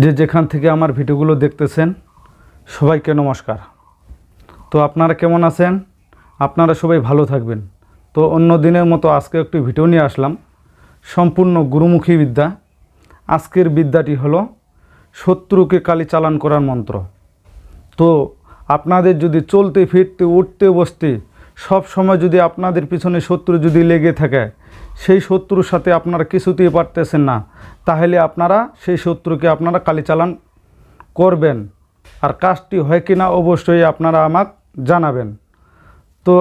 যে যেখান থেকে আমার ভিডিওগুলো দেখতেছেন সবাইকে নমস্কার। তো আপনারা কেমন আছেন? আপনারা সবাই ভালো থাকবেন। তো অন্য দিনের মতো আজকে একটি ভিডিও নিয়ে আসলাম, সম্পূর্ণ গুরুমুখী বিদ্যা। আজকের বিদ্যাটি হলো শত্রুকে কালি চালান করার মন্ত্র। তো আপনাদের যদি চলতে ফিরতে উঠতে বসতে সব সময় যদি আপনাদের পিছনে শত্রু যদি লেগে থাকে, সেই শত্রুর সাথে আপনারা কিছুতেই পারতেছেন না, তাহলে আপনারা সেই শত্রুকে আপনারা কালি চালান করবেন। আর কাজটি হয় কি না অবশ্যই আপনারা আমাকে জানাবেন। তো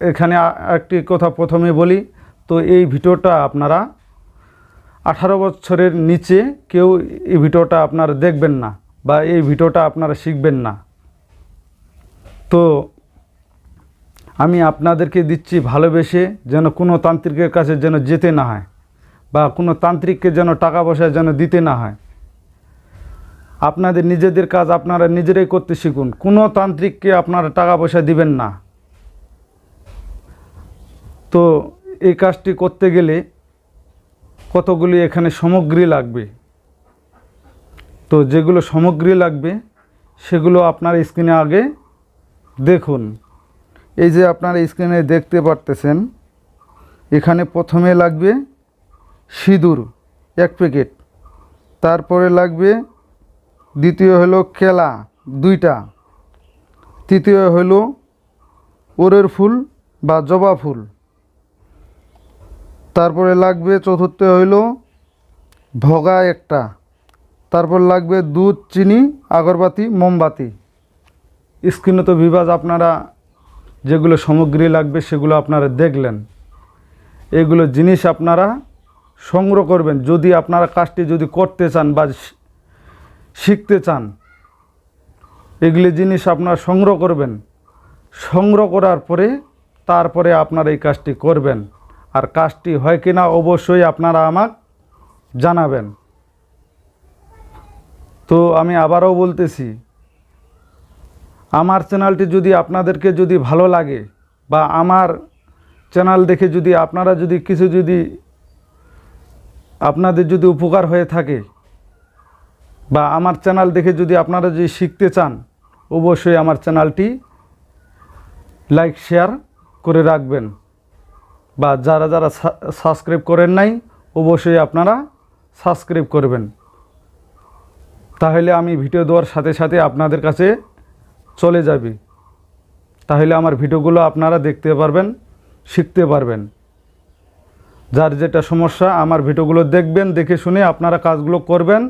এখানে একটি কথা প্রথমে বলি, তো এই ভিডিওটা আপনারা 18 বছরের নিচে কেউ এই ভিডিওটা আপনারা দেখবেন না বা এই ভিডিওটা আপনারা শিখবেন না। তো আমি আপনাদেরকে দিচ্ছি ভালোবেসে, যেন কোনো তান্ত্রিকের কাছে যেন যেতে না হয় বা কোনো তান্ত্রিককে যেন টাকা পয়সা যেন দিতে না হয়। আপনাদের নিজেদের কাজ আপনারা নিজেরাই করতে শিখুন। কোনো তান্ত্রিককে আপনারা টাকা পয়সা দিবেন না। তো এই কাজটি করতে গেলে কতগুলি এখানে সামগ্রী লাগবে। তো যেগুলো সামগ্রী লাগবে সেগুলো আপনার স্ক্রিনে আগে দেখুন। এই যে আপনারা স্ক্রিনে দেখতে পারতেছেন, এখানে প্রথমে লাগবে সিঁদুর 1 প্যাকেট, তারপরে লাগবে দ্বিতীয় হলো কেলা 2টা, তৃতীয় হলো ওরের ফুল বা জবা ফুল, তারপরে লাগবে চতুর্থ হইল ভগা 1টা, তারপর লাগবে দুধ, চিনি, আগরবাতি, মোমবাতি। স্ক্রিনে তো বিভাজ আপনারা যেগুলো সামগ্রী লাগবে সেগুলো আপনারা দেখলেন। এগুলো জিনিস আপনারা সংগ্রহ করবেন যদি আপনারা কাজটি যদি করতে চান বা শিখতে চান। এগুলি জিনিস আপনারা সংগ্রহ করবেন। সংগ্রহ করার পরে তারপরে আপনারা এই কাজটি করবেন। আর কাজটি হয় কি না অবশ্যই আপনারা আমাকে জানাবেন। তো আমি আবারও বলতেছি, আমার চ্যানেলটি যদি আপনাদেরকে যদি ভালো লাগে বা আমার চ্যানেল দেখে যদি আপনারা যদি কিছু যদি আপনাদের যদি উপকার হয়ে থাকে বা আমার চ্যানেল দেখে যদি আপনারা যদি শিখতে চান, অবশ্যই আমার চ্যানেলটি লাইক শেয়ার করে রাখবেন। বা যারা যারা সাবস্ক্রাইব করেন নাই অবশ্যই আপনারা সাবস্ক্রাইব করবেন। তাহলে আমি ভিডিও দেওয়ার সাথে সাথে আপনাদের কাছে চলে যাবে। তাহলে আমার ভিডিওগুলো আপনারা দেখতে পারবেন, শিখতে পারবেন। যার যেটা সমস্যা আমার ভিডিওগুলো দেখবেন, দেখে শুনে আপনারা কাজগুলো করবেন।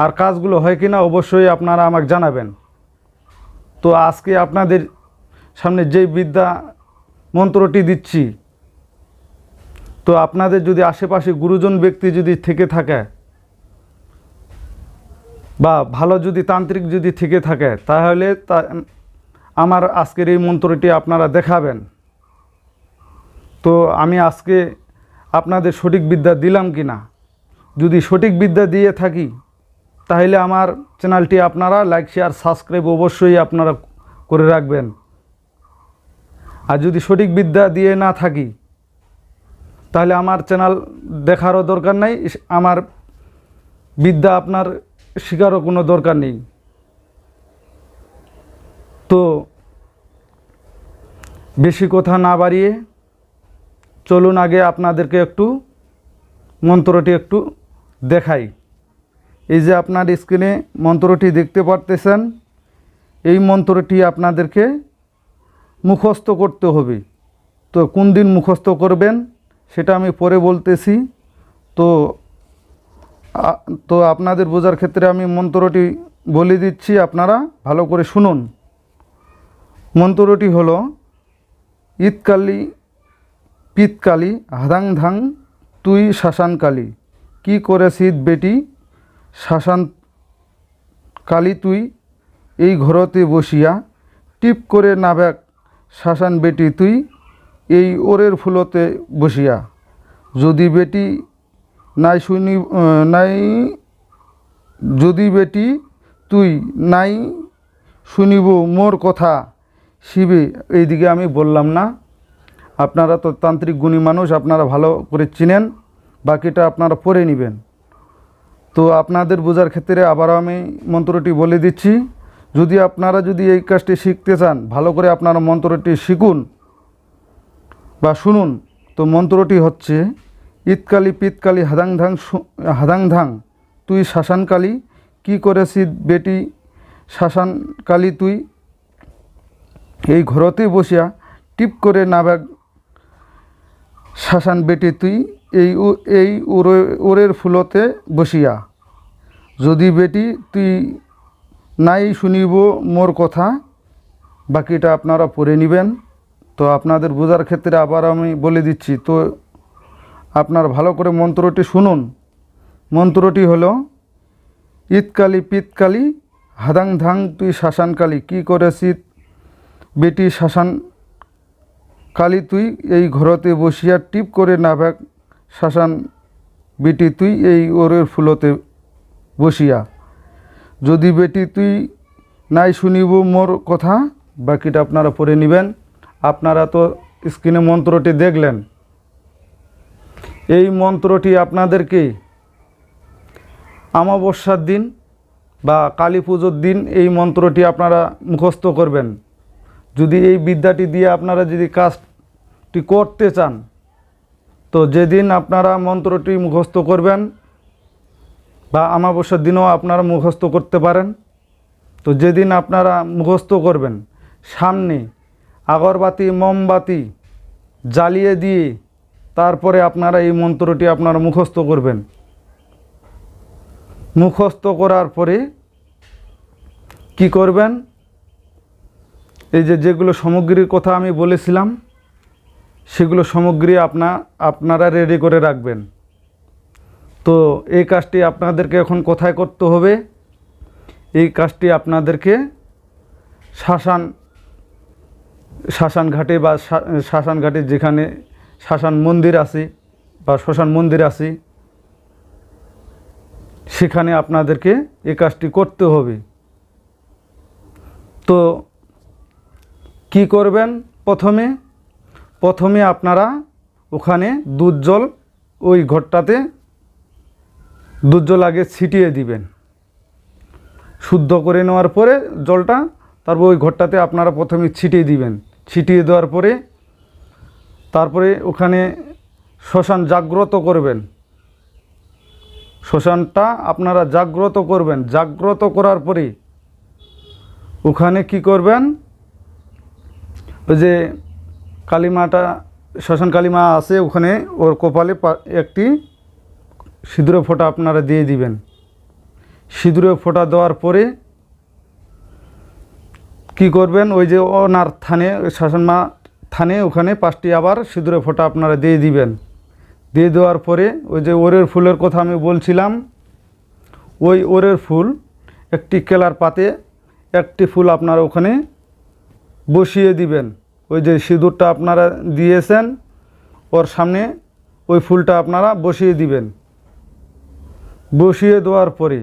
আর কাজগুলো হয় কি না অবশ্যই আপনারা আমাকে জানাবেন। তো আজকে আপনাদের সামনে যেই বিদ্যা মন্ত্রটি দিচ্ছি, তো আপনাদের যদি আশেপাশে গুরুজন ব্যক্তি যদি থেকে থাকে বা ভালো যদি তান্ত্রিক যদি থেকে থাকে, তাহলে আমার আজকের এই মন্ত্রটি আপনারা দেখাবেন। তো আমি আজকে আপনাদের সঠিক বিদ্যা দিলাম কি না, যদি সঠিক বিদ্যা দিয়ে থাকি তাহলে আমার চ্যানেলটি আপনারা লাইক শেয়ার সাবস্ক্রাইব অবশ্যই আপনারা করে রাখবেন। আর যদি সঠিক বিদ্যা দিয়ে না থাকি তাহলে আমার চ্যানেল দেখারও দরকার নাই, আমার বিদ্যা আপনার শেখারও কোনো দরকার নেই। তো বেশি কথা না বাড়িয়ে চলুন আগে আপনাদেরকে একটু মন্ত্রটি একটু দেখাই। এই যে আপনার স্ক্রিনে মন্ত্রটি দেখতে পারতেছেন, এই মন্ত্রটি আপনাদেরকে মুখস্থ করতে হবে। তো কোন দিন মুখস্থ করবেন সেটা আমি পরে বলতেছি। তো আপনাদের বোঝার ক্ষেত্রে আমি মন্ত্রটি বলে দিচ্ছি, আপনারা ভালো করে শুনুন। মন্ত্রটি হলো ঈদকালী পিতকালী হাদাং ধাং তুই শ্মশানকালী, কি করেছিস বেটি শ্মশান কালী তুই, এই ঘরতে বসিয়া টিপ করে নাবেক শ্মশান বেটি তুই, এই ওরের ফুলতে বসিয়া, যদি বেটি নাই শুনি নাই, যদি বেটি তুই নাই শুনিব মোর কথা শিবে। এইদিকে আমি বললাম না, আপনারা তো তান্ত্রিক গুণী মানুষ, আপনারা ভালো করে চিনেন, বাকিটা আপনারা পড়ে নেবেন। তো আপনাদের বোঝার ক্ষেত্রে আবার আমি মন্ত্রটি বলে দিচ্ছি। যদি আপনারা এই কাজটি শিখতে চান, ভালো করে আপনারা মন্ত্রটি শিখুন বা শুনুন। তো মন্ত্রটি হচ্ছে, ইতকালি পিতকালি হাদাং ধাং তুই শ্মশানকালী, কি করেছিস বেটি শ্মশানকালী তুই, এই ঘরতে বসিয়া টিপ করে নাবাগ শ্মশান বেটি তুই, এই ওরের ফুলতে বসিয়া, যদি বেটি তুই নাই শুনিব মোর কথা। বাকিটা আপনারা পড়ে নেবেন। তো আপনাদের বোঝার ক্ষেত্রে আবার আমি বলে দিচ্ছি। তো আপনারা ভালো করে মন্ত্রটি শুনুন। মন্ত্রটি হলো, ইতকালি পিতকালি হাদাং ধাং তুই শ্মশানকালী, কি করেছিস বেটি শ্মশানকালী তুই, এই ঘরতে বসিয়া টিপ করে নাভাক শ্মশান বেটি তুই, এই ওরের ফুলতে বসিয়া, যদি বেটি তুই নাই শুনিব মোর কথা। বাকিটা আপনারা পড়ে নেবেন। আপনারা তো স্ক্রিনে মন্ত্রটি দেখলেন। এই মন্ত্রটি আপনাদেরকে অমাবস্যার দিন বা কালী পুজোর দিন এই মন্ত্রটি আপনারা মুখস্থ করবেন। যদি এই বিদ্যাটি দিয়ে আপনারা যদি কাজটি করতে চান, তো যেদিন আপনারা মন্ত্রটি মুখস্থ করবেন বা অমাবস্যার দিনও আপনারা মুখস্থ করতে পারেন, তো যেদিন আপনারা মুখস্থ করবেন, সামনে আগরবাতি মোমবাতি জ্বালিয়ে দিয়ে তারপরে আপনারা এই মন্ত্রটি আপনারা মুখস্থ করবেন। মুখস্থ করার পরে কি করবেন, এই যেগুলো সামগ্রীর কথা আমি বলেছিলাম, সেগুলো সামগ্রী আপনারা রেডি করে রাখবেন। তো এই কাজটি আপনাদেরকে এখন কোথায় করতে হবে? এই কাজটি আপনাদেরকে শ্মশান ঘাটে বা শ্মশান ঘাটে যেখানে শ্মশান মন্দির আছে বা শ্মশান মন্দির আছে, সেখানে আপনাদেরকে এই কাজটি করতে হবে। তো কি করবেন? প্রথমে আপনারা ওখানে দুধ জল, ওই ঘরটাতে দুধ জল আগে ছিটিয়ে দিবেন। শুদ্ধ করে নেওয়ার পরে জলটা তারপর ওই ঘরটাতে আপনারা প্রথমে ছিটিয়ে দিবেন। ছিটিয়ে দেওয়ার পরে তারপরে ওখানে শ্মশান জাগ্রত করবেন। শ্মশানটা আপনারা জাগ্রত করবেন। জাগ্রত করার পরে ওখানে কি করবেন, ওই যে কালীমাটা, শ্মশান কালীমা আছে, ওখানে ওর কপালে একটি সিঁদুরে ফোঁটা আপনারা দিয়ে দিবেন। সিঁদুরে ফোঁটা দেওয়ার পরে কি করবেন, ওই যে ওনার থানে, শ্মশান মা থানে, ওখানে 5টি আবার সিঁদুরে ফোঁটা আপনারা দিয়ে দিবেন। দিয়ে দেওয়ার পরে ওই যে ওরের ফুলের কথা আমি বলছিলাম, ওই ওরের ফুল একটি কেলার পাতে একটি ফুল আপনারা ওখানে বসিয়ে দিবেন। ওই যে সিঁদুরটা আপনারা দিয়েছেন, ওর সামনে ওই ফুলটা আপনারা বসিয়ে দিবেন। বসিয়ে দেওয়ার পরে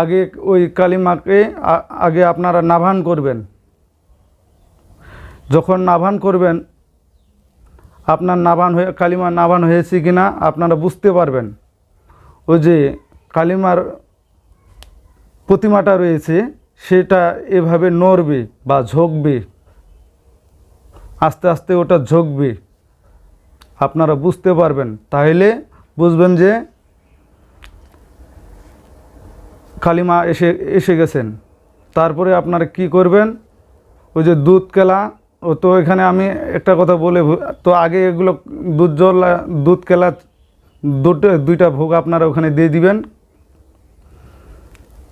আগে ওই কালীমাকে আগে আপনারা নাভান করবেন। যখন নাভান করবেন, আপনার কালীমা নাভান হয়েছে কিনা আপনারা বুঝতে পারবেন। ওই যে কালীমার প্রতিমাটা রয়েছে, সেটা এভাবে নড়বে বা ঝোঁকবে, আস্তে আস্তে ওটা ঝোঁকবে, আপনারা বুঝতে পারবেন। তাহলে বুঝবেন যে কালীমা এসে গেছেন। তারপরে আপনারা কি করবেন, ওই যে দুধ কেলা, তো এখানে আমি একটা কথা বলে, তো আগে এগুলো দুধ কেলা দুইটা ভোগ আপনারা ওখানে দিয়ে দিবেন।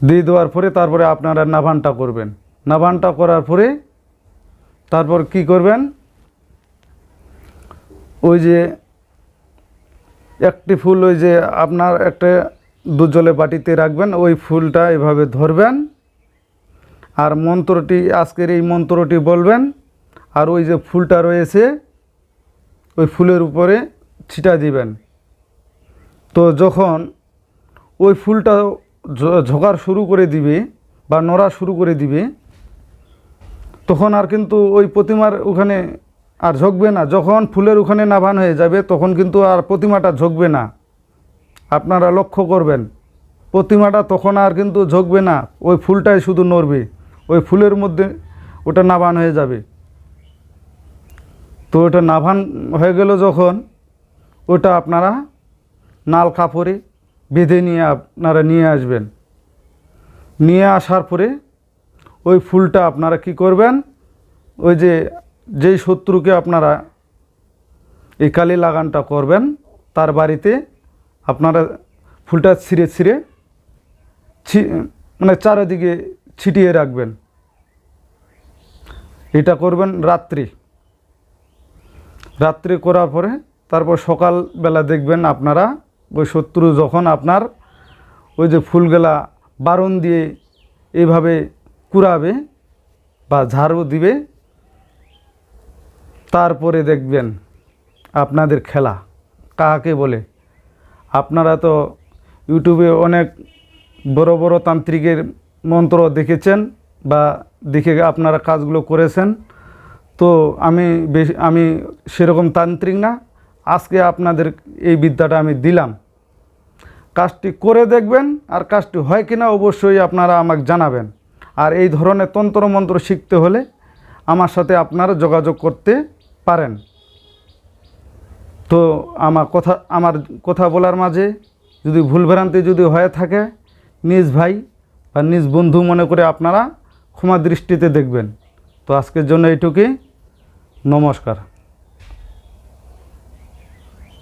দিয়ে দেওয়ার পরে তারপরে আপনারা নাভানটা করবেন। নাভানটা করার পরে তারপর কি করবেন, ওই যে একটি ফুল, ওই যে আপনার একটা দুধ জলে বাটিতে রাখবেন, ওই ফুলটা এভাবে ধরবেন আর মন্ত্রটি, আজকের এই মন্ত্রটি বলবেন। আর ওই যে ফুলটা রয়েছে ওই ফুলের উপরে ছিটা দিবেন। তো যখন ওই ফুলটা ঝোঁকার শুরু করে দিবে বা নড়া শুরু করে দিবে, তখন আর কিন্তু ওই প্রতিমার ওখানে আর ঝোঁকবে না। যখন ফুলের ওখানে নাভান হয়ে যাবে, তখন কিন্তু আর প্রতিমাটা ঝোঁকবে না, আপনারা লক্ষ্য করবেন প্রতিমাটা তখন আর কিন্তু ঝুঁকবে না, ওই ফুলটাই শুধু নড়বে, ওই ফুলের মধ্যে ওটা নাভান হয়ে যাবে। তো ওটা নাভান হয়ে গেল যখন, ওটা আপনারা নাল কাপড়ে বেঁধে নিয়ে আপনারা নিয়ে আসবেন। নিয়ে আসার পরে ওই ফুলটা আপনারা কি করবেন, ওই যেই শত্রুকে আপনারা এই কালি লাগানটা করবেন তার বাড়িতে আপনারা ফুলটা ছিঁড়ে ছিঁড়ে মানে চারিদিকে ছিটিয়ে রাখবেন। এটা করবেন রাত্রি করার পরে তারপর সকালবেলা দেখবেন আপনারা ওই শত্রু যখন আপনার ওই যে ফুলগুলা বারণ দিয়ে এইভাবে কুড়াবে বা ঝাড়ু দিবে, তারপরে দেখবেন আপনাদের খেলা কাকে বলে। আপনারা তো ইউটিউবে অনেক বড় বড় তান্ত্রিকের মন্ত্র দেখেছেন বা দেখে আপনারা কাজগুলো করেছেন। তো আমি সেরকম তান্ত্রিক না, আজকে আপনাদের এই বিদ্যাটা আমি দিলাম। কাজটি করে দেখবেন, আর কাজটি হয় কিনা অবশ্যই আপনারা আমাকে জানাবেন। আর এই ধরনের তন্ত্রমন্ত্র শিখতে হলে আমার সাথে আপনারা যোগাযোগ করতে পারেন। তো আমার কথা বলার মাঝে যদি ভুলভ্রান্তি যদি হয়ে থাকে, নিজ ভাই বা নিজ বন্ধু মনে করে আপনারা ক্ষমা দৃষ্টিতে দেখবেন। তো আজকের জন্য এইটুকুই, নমস্কার।